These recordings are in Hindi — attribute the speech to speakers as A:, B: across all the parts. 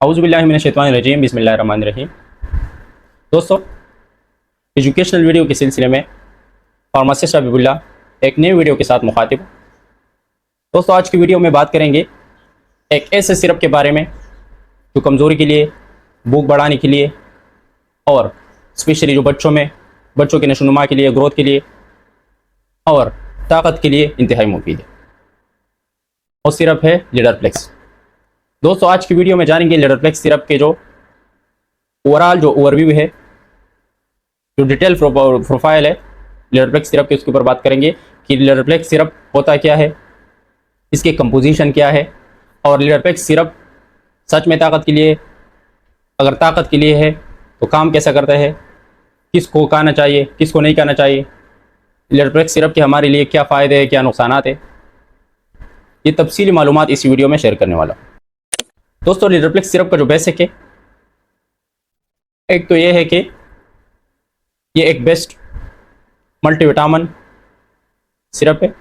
A: औज़ुबिल्लाहि मिनश्शैतानिर्रजीम बिस्मिल्लाहिर्रहमानिर्रहीम। दोस्तों, एजुकेशनल वीडियो के सिलसिले में फार्मासिस्ट हबीबुल्लाह एक नई वीडियो के साथ मुखातिब हूँ। दोस्तों, आज की वीडियो में बात करेंगे एक ऐसे सिरप के बारे में जो कमज़ोरी के लिए, भूख बढ़ाने के लिए और स्पेशली जो बच्चों के नशोनुमा के लिए, ग्रोथ के लिए और ताकत के लिए इंतहाई मुफीद है। और सिरप है लीडरफ्लेक्स। दोस्तों, आज की वीडियो में जानेंगे लीडरफ्लेक्स सिरप के जो ओवरऑल जो ओवरव्यू है, जो डिटेल प्रोफाइल है लीडरफ्लेक्स सिरप के, उसके ऊपर बात करेंगे कि लीडरफ्लेक्स सिरप होता क्या है, इसके कंपोजिशन क्या है और लीडरफ्लेक्स सिरप सच में ताकत के लिए, अगर ताकत के लिए है तो काम कैसा करता है, किसको खाना चाहिए, किसको नहीं खाना चाहिए, लीडरफ्लेक्स सिरप के हमारे लिए क्या फ़ायदे हैं, क्या नुकसानात है, ये तफसीली मालूमात इस वीडियो में शेयर करने वाला हूँ। दोस्तों, लीडरफ्लेक्स सिरप का जो बेसिक है, एक तो ये है कि ये एक बेस्ट मल्टीविटामिन सिरप है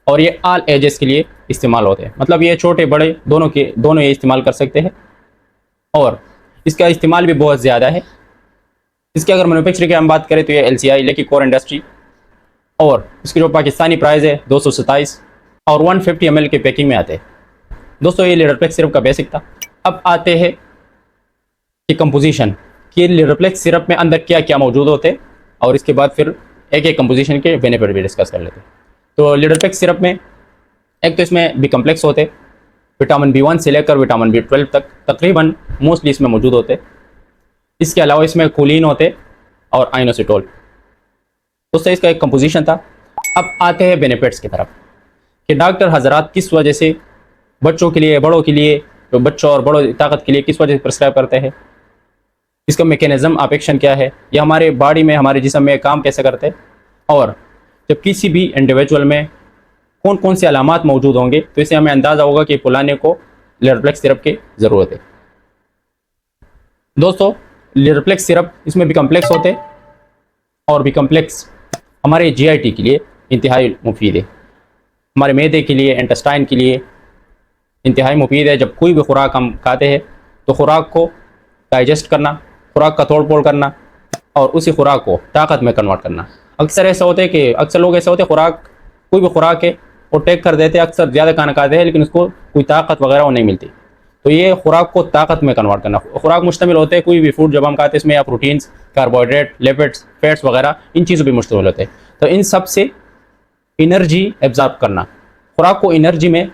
A: और ये ऑल एजेस के लिए इस्तेमाल होते हैं। मतलब ये छोटे बड़े दोनों ये इस्तेमाल कर सकते हैं और इसका इस्तेमाल भी बहुत ज़्यादा है। इसके अगर मैन्युफैक्चरिंग की हम बात करें तो ये LCI लेकी कोर इंडस्ट्री, और इसकी जो पाकिस्तानी प्राइस है 227 और 150 ml के पैकिंग में आते हैं। दोस्तों, ये लीडरफ्लेक्स सिरप का बेसिक था। अब आते हैं कि कंपोजिशन, कि लीडरफ्लेक्स सिरप में अंदर क्या क्या मौजूद होते हैं और इसके बाद फिर एक एक कंपोजिशन के बेनिफिट भी डिस्कस कर लेते हैं। तो लीडरफ्लेक्स सिरप में एक तो इसमें बी कम्प्लेक्स होते, विटामिन B1 से लेकर विटामिन B12 तक तकरीबन मोस्टली इसमें मौजूद होते। इसके अलावा इसमें कोलिन होते और आइनोसिटोल। दोस्तों, इसका एक कंपोजिशन था। अब आते हैं बेनिफिट्स की तरफ कि डॉक्टर हजरात किस वजह से बच्चों के लिए, बड़ों के लिए, तो बच्चों और बड़ों ताकत के लिए किस वजह से प्रिस्क्राइब करते हैं, इसका मैकेनिज्म ऑफ एक्शन क्या है, या हमारे बॉडी में, हमारे जिस्म में काम कैसे करते हैं, और जब किसी भी इंडिविजुअल में कौन कौन से अलामात मौजूद होंगे तो इससे हमें अंदाज़ा होगा कि फलाने को लीडरफ्लेक्स सिरप की ज़रूरत है। दोस्तों, लीडरफ्लेक्स सिरप इसमें बी कम्प्लेक्स होते और बी कम्प्लेक्स हमारे GIT के लिए इंतहाई मुफीद है, हमारे मैदे के लिए, इंटेस्टाइन के लिए इंतहाई मुफीद है। जब कोई भी खुराक हम खाते हैं तो खुराक को डाइजेस्ट करना, खुराक का तोड़ फोड़ करना और उसी खुराक को ताकत में कन्वर्ट करना। अक्सर ऐसा होता है कि अक्सर लोग ऐसे होते हैं, कोई भी खुराक है वो टेक कर देते हैं, अक्सर ज़्यादा खाना खाते हैं लेकिन उसको कोई ताकत वगैरह वो नहीं मिलती। तो ये खुराक को ताकत में कन्वर्ट करना, खुराक मुश्तमिल होते हैं, कोई भी फूड जब हम खाते हैं इसमें या प्रोटीन्स, कार्बोहाइड्रेट, लिपिड्स, फैट्स वगैरह, इन चीज़ों पर मुश्तमिल होते हैं। तो इन सब से एनर्जी एब्जॉर्ब करना, खुराक को एनर्जी में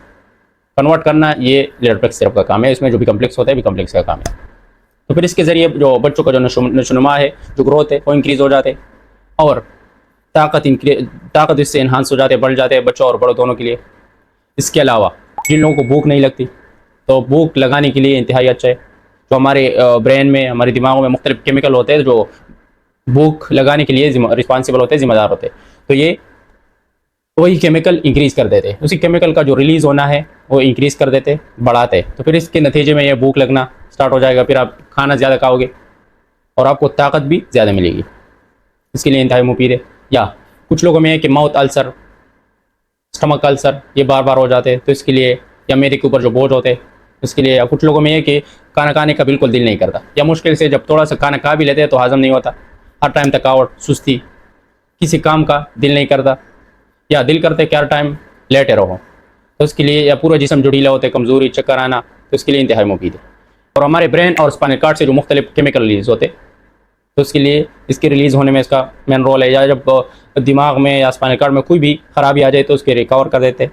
A: कन्वर्ट करना, ये लीडरफ्लेक्स सिरप का काम है। इसमें जो भी कम्प्लेक्स होता है बी कम्प्लेक्स का काम है। तो फिर इसके ज़रिए जो बच्चों का जो नशोनुमा है, जो ग्रोथ है, वो इंक्रीज़ हो जाते और ताकत इससे इन्हांस हो जाते, बढ़ जाते हैं बच्चों और बड़ों दोनों के लिए। इसके अलावा जिन लोगों को भूख नहीं लगती तो भूख लगाने के लिए इंतहाई अच्छा है। जो हमारे ब्रेन में, हमारे दिमागों में मुख्तलिफ केमिकल होते हैं जो भूख लगाने के लिए रिस्पॉन्सिबल होते हैं, जिम्मेदार होते हैं। तो ये वही केमिकल इंक्रीज़ कर देते, उसी केमिकल का जो रिलीज़ होना है वो इंक्रीज़ कर देते, बढ़ाते। तो फिर इसके नतीजे में ये भूख लगना स्टार्ट हो जाएगा, फिर आप खाना ज़्यादा खाओगे और आपको ताकत भी ज़्यादा मिलेगी। इसके लिए इंतहाई मुफीद है। या कुछ लोगों में है कि माउथ अल्सर, स्टमक अल्सर, ये बार बार हो जाते हैं, तो इसके लिए, या मेरे के ऊपर जो बोझ होते हैं उसके लिए। या कुछ लोगों में है कि खाना खाने का बिल्कुल दिल नहीं करता, या मुश्किल से जब थोड़ा सा खाना खा भी लेते हैं तो हजम नहीं होता, हर टाइम थकावट, सुस्ती, किसी काम का दिल नहीं करता, या दिल करते कि हर टाइम लेटे रहो, तो उसके लिए, या पूरा जिस्म जुड़ीला होते, कमज़ोरी, चक्कर आना, तो इसके लिए इंतहाई मुफीद है। और हमारे ब्रेन और स्पाइनल कॉर्ड से जो मुख्तलिफ केमिकल रिलीज़ होते तो उसके लिए, इसके रिलीज़ होने में इसका मेन रोल है। या जब दिमाग में या स्पाइनल कॉर्ड में कोई भी ख़राबी आ जाए तो उसके रिकवर कर देते।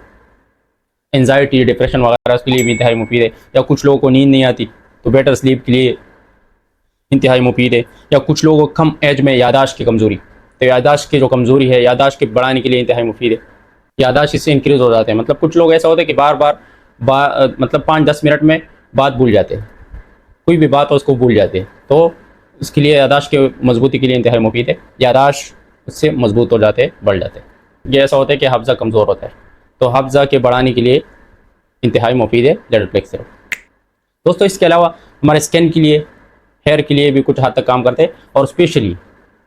A: एंजाइटी, डिप्रेशन वगैरह, उसके लिए भी इंतहाई मुफीद है। या कुछ लोगों को नींद नहीं आती तो बेटर स्लीप के लिए इंतहाई मुफीद है। या कुछ लोगों को कम एज में यादाश्त की कमज़ोरी, तो यादाश्त की जो कमज़ोरी है, यादाश्त के बढ़ाने के लिए इंतहाई मुफीद है। यादाश्त इससे इंक्रीज़ हो जाते हैं। मतलब कुछ लोग ऐसा होता है कि बार बार मतलब 5-10 मिनट में बात भूल जाते हैं, कोई भी बात हो उसको भूल जाते हैं। तो इसके लिए यादाश्त के मजबूती के लिए इंतहाई मुफीद है। यादाश्त उससे मजबूत हो जाते हैं, बढ़ जाते हैं। ये ऐसा होता है कि हफ्ज़ा कमज़ोर होता है, तो हफ्ज़ा के बढ़ाने के लिए इंतहाई मुफीद है लीडरफ्लेक्स सिरप। दोस्तों, इसके अलावा हमारे स्किन के लिए, हेयर के लिए भी कुछ हद तक काम करते हैं। और स्पेशली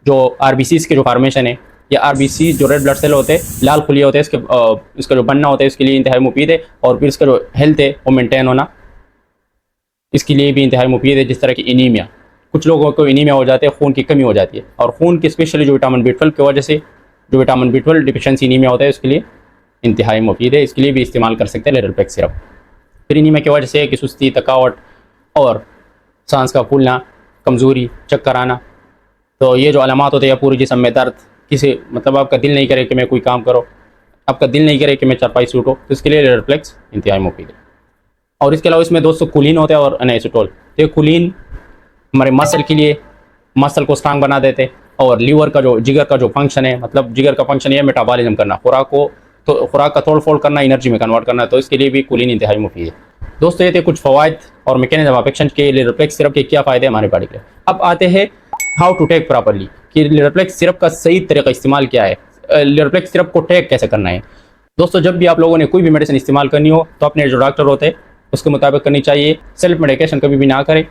A: जो RBCs के जो फार्मेशन है, या RBC जो रेड ब्लड सेल होते हैं, लाल खुलिया होते हैं, इसका जो बनना होता है उसके लिए इंतहाई मुफीद है। और फिर इसका जो हेल्थ है वो मेंटेन होना इसके लिए भी इंतहाई मुफीद है। जिस तरह की एनीमिया, कुछ लोगों को एनीमिया हो जाते हैं, खून की कमी हो जाती है, और खून की स्पेशली जो विटामिन B12 की वजह से जो विटामिन B12 डिफिशेंसी एनीमिया होता है, उसके लिए इंतहाई मुफीद है। इसके लिए भी इस्तेमाल कर सकते हैं लिडरप्लेक्स सिरप। फिर एनीमिया की वजह से कि सुस्ती, थकावट और सांस का फूलना, कमज़ोरी, चक्कर आना, तो ये जो अलामात होते हैं, या पूरे जिस्म में दर्द, किसी मतलब आपका दिल नहीं करे कि मैं कोई काम करो, आपका दिल नहीं करे कि मैं चारपाई से उठो, तो इसके लिए लिडरप्लेक्स इंतहाई मुफीद है। और इसके अलावा इसमें दोस्तों कुलीन होता है और एनाइसोटोल। तो कुलीन हमारे मसल के लिए, मसल को स्ट्रांग बना देते, और लीवर का जो जिगर का जो फंक्शन है, मतलब जिगर का फंक्शन ये मेटाबॉलिज्म करना, खुराक का तोड़ फोड़ करना, एनर्जी में कन्वर्ट करना, तो इसके लिए भी कुलीन इंतहाई मुफीद है। दोस्तों ये थे कुछ फ़वाइद और मैकेनिज्म ऑफ एक्शन के लिडरप्लेक्स सिरप के क्या फ़ायदे हमारे बॉडी के लिए। अब आते हैं हाउ टू टेक प्रॉपरली, कि लिडरप्लेक्स सिरप का सही तरीका इस्तेमाल क्या है, लिडरप्लेक्स सिरप को टेक कैसे करना है। दोस्तों जब भी आप लोगों ने कोई भी मेडिसिन इस्तेमाल करनी हो, तो अपने जो डॉक्टर होते हैं उसके मुताबिक करनी चाहिए। सेल्फ मेडिकेशन कभी भी ना करें।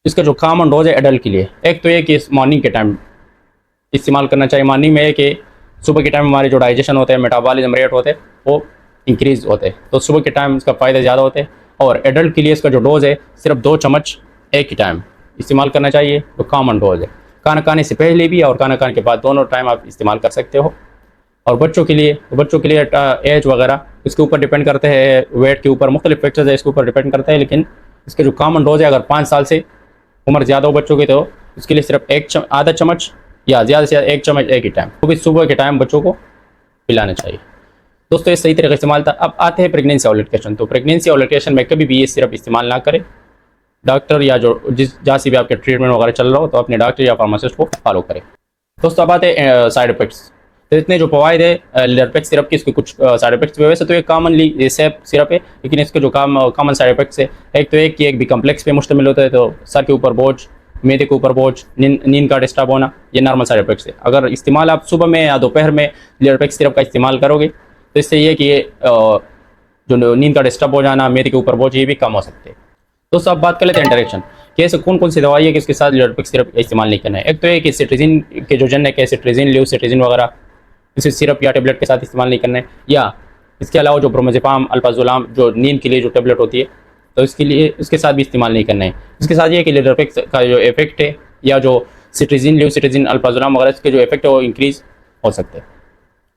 A: इसका जो कॉमन डोज है एडल्ट के लिए, एक तो ये कि मॉर्निंग के टाइम इस्तेमाल करना चाहिए। मॉर्निंग में कि सुबह के टाइम हमारे जो डाइजेशन होते हैं, मेटाबॉलिज्म रेट होते हैं, वो इंक्रीज़ होते हैं, तो सुबह के टाइम इसका फ़ायदा ज़्यादा होते हैं। और एडल्ट के लिए इसका जो डोज़ है सिर्फ 2 चम्मच एक ही टाइम इस्तेमाल करना चाहिए, जो कॉमन डोज है। खाना खाने से पहले भी और खाना खाने के बाद दोनों टाइम आप इस्तेमाल कर सकते हो। और बच्चों के लिए एज वगैरह इसके ऊपर डिपेंड करते हैं, वेट के ऊपर मुख्तलिफ फैक्टर्स है, इसके ऊपर डिपेंड करता है। लेकिन इसके जो कॉमन डोज है, अगर 5 साल से उम्र ज़्यादा हो बच्चों की, तो उसके लिए सिर्फ आधा चम्मच या ज़्यादा से ज़्यादा 1 चम्मच एक ही टाइम, वो भी सुबह के टाइम बच्चों को पिलाना चाहिए। दोस्तों ये सही तरीके से इस्तेमाल था। अब आते हैं प्रेगनेंसी और लैक्टेशन। तो प्रेगनेंसी और लैक्टेशन में कभी भी ये सिरप इस्तेमाल ना करें। डॉक्टर या जो जहाँ से भी आपके ट्रीटमेंट वगैरह चल रहा हो, तो अपने डॉक्टर या फार्मासिस्ट को फॉलो करें। दोस्तों अब आते हैं साइड इफेक्ट्स। तो इतने जो फ़वाइद है लिडरप्लेक्स सिरप की, इसके कुछ साइड इफेक्ट्स वैसे तो ये कॉमनली सेफ सिरप है, लेकिन इसके जो कॉमन साइड इफेक्ट्स है, एक तो एक कि एक भी कम्प्लेक्स पे मुश्तमिल होता है, तो सर के ऊपर बोझ, मैदे के ऊपर बोझ, नींद का डिस्टर्ब होना, ये नॉर्मल साइड इफेक्ट्स है। अगर इस्तेमाल आप सुबह में या दोपहर में लिडरप्लेक्स सिरप का इस्तेमाल करोगे, तो इससे ये कि ये जो नींद का डिस्टर्ब हो जाना, मैदे के ऊपर बोझ, ये भी कम हो सकते हैं। दोस्तों अब बात कर लेते हैं इंटरेक्शन कि ऐसे कौन कौन सी दवाई है कि इसके साथ लिडरप्लेक्स सिरप इस्तेमाल नहीं करना है। एक तो है कि सिट्रीजिन के जो जन है, कि सिट्रीजिन, लिवसिट्रीजिन वगैरह, इसे सिरप या टेबलेट के साथ इस्तेमाल नहीं करना है। या इसके अलावा जो ब्रोमाज़ेपाम, अल्प्राज़ोलाम, जो नींद के लिए जो टेबलेट होती है, तो इसके लिए इसके साथ भी इस्तेमाल नहीं करना है। इसके साथ ये कि लिडरप्लेक्स का जो इफेक्ट है, या जो सिट्रीजिन, लिवसिट्रीजिन, अल्प्राज़ोलाम वगैरह, इसके जो इफेक्ट है वो इंक्रीज़ हो सकते हैं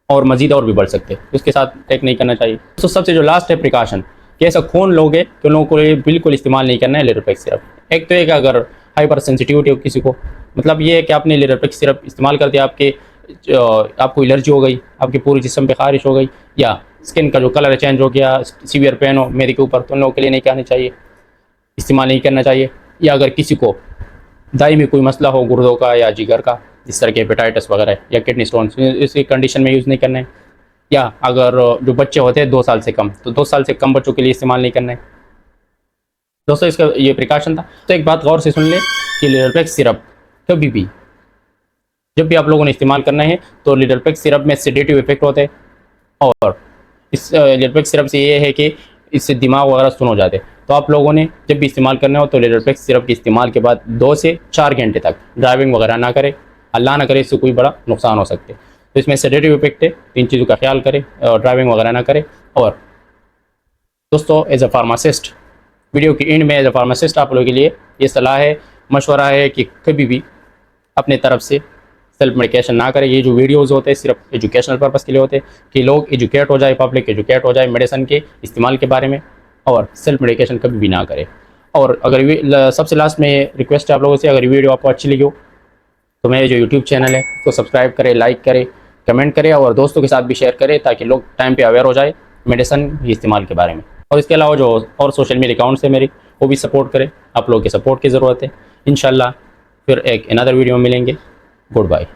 A: और मजीद और भी बढ़ सकते हैं, उसके साथ टेक नहीं करना चाहिए। तो सबसे जो लास्ट है प्रिकॉशन, कि ऐसा खून लोगे तो लोगों को ये बिल्कुल इस्तेमाल नहीं करना है लिडरप्लेक्स सिरप। एक तो है कि अगर हाइपर सेंसिटिविटी हो किसी को, मतलब ये है कि आपने लिडरप्लेक्स सिरप इस्तेमाल करते आपको एलर्जी हो गई, आपके पूरे जिस्म पे खारिश हो गई, या स्किन का जो कलर चेंज हो गया, सीवियर पेन हो मेरे के ऊपर, तो उन लोगों के लिए नहीं करना चाहिए, इस्तेमाल नहीं करना चाहिए। या अगर किसी को दाई कोई मसला हो गुर्दों का या जिगर का, जिस तरह के हेपेटाइटिस वगैरह या किडनी स्टोन, इसी कंडीशन में यूज़ नहीं करना है। या अगर जो बच्चे होते हैं 2 साल से कम, तो 2 साल से कम बच्चों के लिए इस्तेमाल नहीं करना है। दोस्तों इसका ये प्रिकॉशन था। तो एक बात गौर से सुन लें कि लिडरप्लेक्स सिरप कभी भी जब भी आप लोगों ने इस्तेमाल करना है, तो लिडरप्लेक्स सिरप में सेडेटिव इफेक्ट होते हैं, और इस लिडरप्लेक्स सिरप से ये है कि इससे दिमाग वगैरह सुन हो जाते हैं। तो आप लोगों ने जब भी इस्तेमाल करना हो, तो लिडरप्लेक्स सिरप के इस्तेमाल के बाद 2 से 4 घंटे तक ड्राइविंग वगैरह ना करें। अल्लाह ना करे इससे कोई बड़ा नुकसान हो सकते। तो इसमें सेडेटिव इफेक्ट है, तो इन चीज़ों का ख्याल करें, ड्राइविंग वगैरह ना करें। और दोस्तों एज अ फार्मासिस्ट, वीडियो की एंड में एज अ फार्मासिस्ट आप लोगों के लिए ये सलाह है, मशवरा है कि कभी भी अपने तरफ से सेल्फ मेडिकेशन ना करें। ये जो वीडियोज़ होते हैं सिर्फ एजुकेशनल पर्पज़ के लिए होते हैं, कि लोग एजुकेट हो जाए, पब्लिक एजुकेट हो जाए मेडिसिन के इस्तेमाल के बारे में, और सेल्फ मेडिकेशन कभी भी ना करें। और अगर सबसे लास्ट में रिक्वेस्ट है आप लोगों से, अगर वीडियो आपको अच्छी लगी हो, तो मेरे जो यूट्यूब चैनल है उसको सब्सक्राइब करें, लाइक करें, कमेंट करें, और दोस्तों के साथ भी शेयर करें, ताकि लोग टाइम पे अवेयर हो जाए मेडिसिन इस्तेमाल के बारे में। और इसके अलावा जो और सोशल मीडिया अकाउंट्स है मेरी, वो भी सपोर्ट करें। आप लोगों के सपोर्ट की ज़रूरत है। इंशाल्लाह फिर एक अनदर वीडियो में मिलेंगे। Good bye.